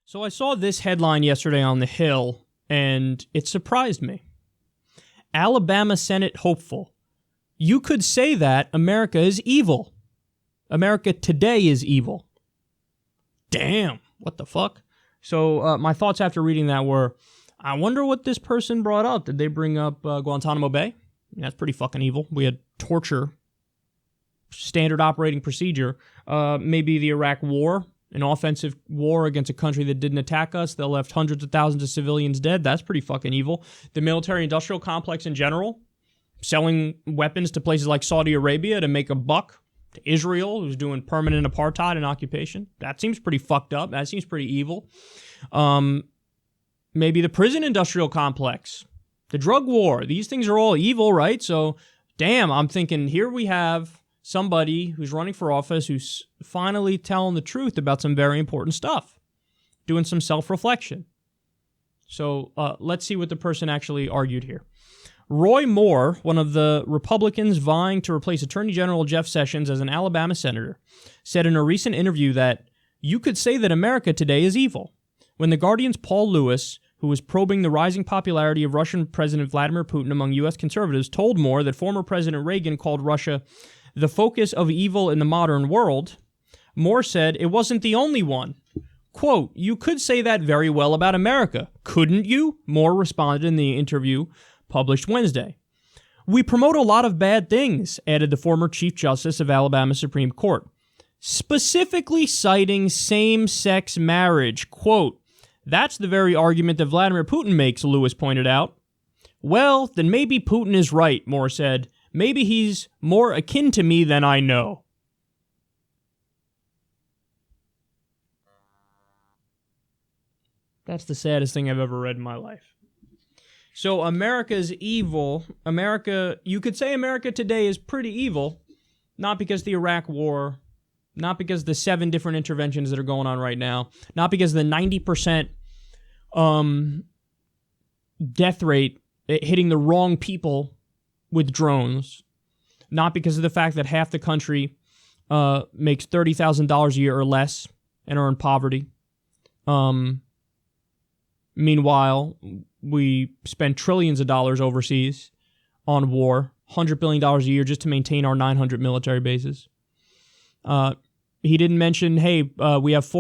So I saw this headline yesterday on The Hill, and it surprised me. Alabama Senate hopeful. You could say that America is evil. America today is evil. Damn, what the fuck? So my thoughts after reading that were, I wonder what this person brought up. Did they bring up Guantanamo Bay? That's pretty fucking evil. We had torture, standard operating procedure. Maybe the Iraq War, an offensive war against a country that didn't attack us that left hundreds of thousands of civilians dead. That's pretty fucking evil. The military-industrial complex in general, selling weapons to places like Saudi Arabia to make a buck, to Israel, who's doing permanent apartheid and occupation. That seems pretty fucked up. That seems pretty evil. Maybe the prison industrial complex, the drug war. These things are all evil, right? So, damn, I'm thinking here we have somebody who's running for office who's finally telling the truth about some very important stuff, doing some self-reflection. So let's see what the person actually argued here. Roy Moore, one of the Republicans vying to replace Attorney General Jeff Sessions as an Alabama senator, said in a recent interview that you could say that America today is evil. When The Guardian's Paul Lewis, who was probing the rising popularity of Russian President Vladimir Putin among U.S. conservatives, told Moore that former President Reagan called Russia the focus of evil in the modern world, Moore said it wasn't the only one. Quote, you could say that very well about America, couldn't you? Moore responded in the interview published Wednesday. We promote a lot of bad things, added the former Chief Justice of Alabama Supreme Court, specifically citing same-sex marriage. Quote, that's the very argument that Vladimir Putin makes, Lewis pointed out. Well, then maybe Putin is right, Moore said. Maybe he's more akin to me than I know. That's the saddest thing I've ever read in my life. So America's evil. You could say America today is pretty evil, not because the Iraq War, not because the 7 different interventions that are going on right now, not because the 90% death rate hitting the wrong people with drones, not because of the fact that half the country makes $30,000 a year or less and are in poverty. Meanwhile, we spend trillions of dollars overseas on war, $100 billion a year just to maintain our 900 military bases. He didn't mention, hey, we have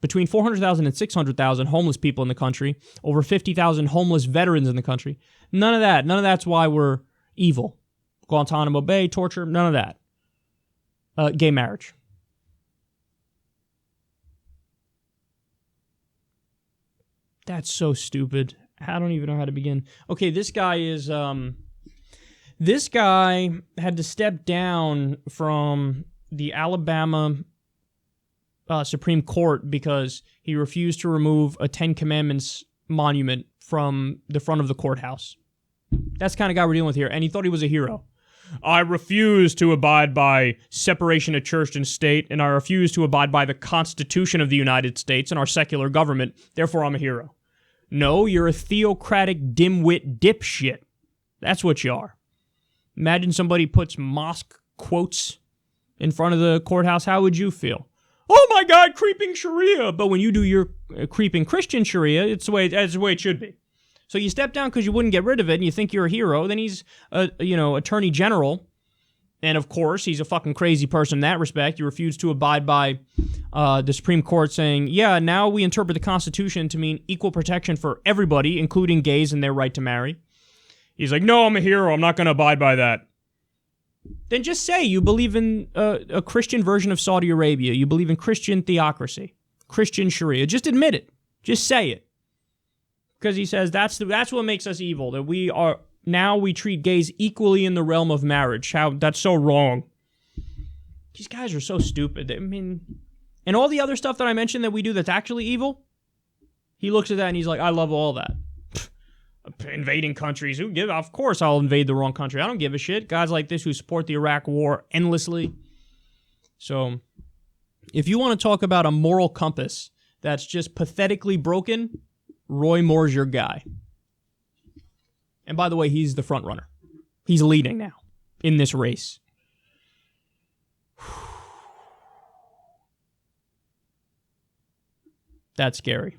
between 400,000 and 600,000 homeless people in the country, over 50,000 homeless veterans in the country. None of that. None of that's why we're evil. Guantanamo Bay, torture, none of that. Gay marriage. That's so stupid. I don't even know how to begin. Okay, this guy had to step down from the Alabama Supreme Court because he refused to remove a Ten Commandments monument from the front of the courthouse. That's the kind of guy we're dealing with here, and he thought he was a hero. I refuse to abide by separation of church and state, and I refuse to abide by the Constitution of the United States and our secular government. Therefore, I'm a hero. No, you're a theocratic dimwit dipshit. That's what you are. Imagine somebody puts mosque quotes in front of the courthouse. How would you feel? Oh my God, creeping Sharia. But when you do your creeping Christian Sharia, it's the way it should be. So you step down because you wouldn't get rid of it, and you think you're a hero. Then he's, Attorney General, and of course he's a fucking crazy person in that respect. You refuse to abide by the Supreme Court saying, yeah, now we interpret the Constitution to mean equal protection for everybody, including gays and their right to marry. He's like, no, I'm a hero. I'm not going to abide by that. Then just say you believe in a Christian version of Saudi Arabia. You believe in Christian theocracy, Christian Sharia. Just admit it. Just say it. Because he says that's what makes us evil, that we treat gays equally in the realm of marriage. How that's so wrong. These guys are so stupid. I mean, and all the other stuff that I mentioned that we do that's actually evil, he looks at that and he's like, I love all that. Invading countries. Of course I'll invade the wrong country. I don't give a shit. Guys like this who support the Iraq War endlessly. So, if you want to talk about a moral compass that's just pathetically broken, Roy Moore's your guy. And by the way, he's the front runner. He's leading now in this race. That's scary.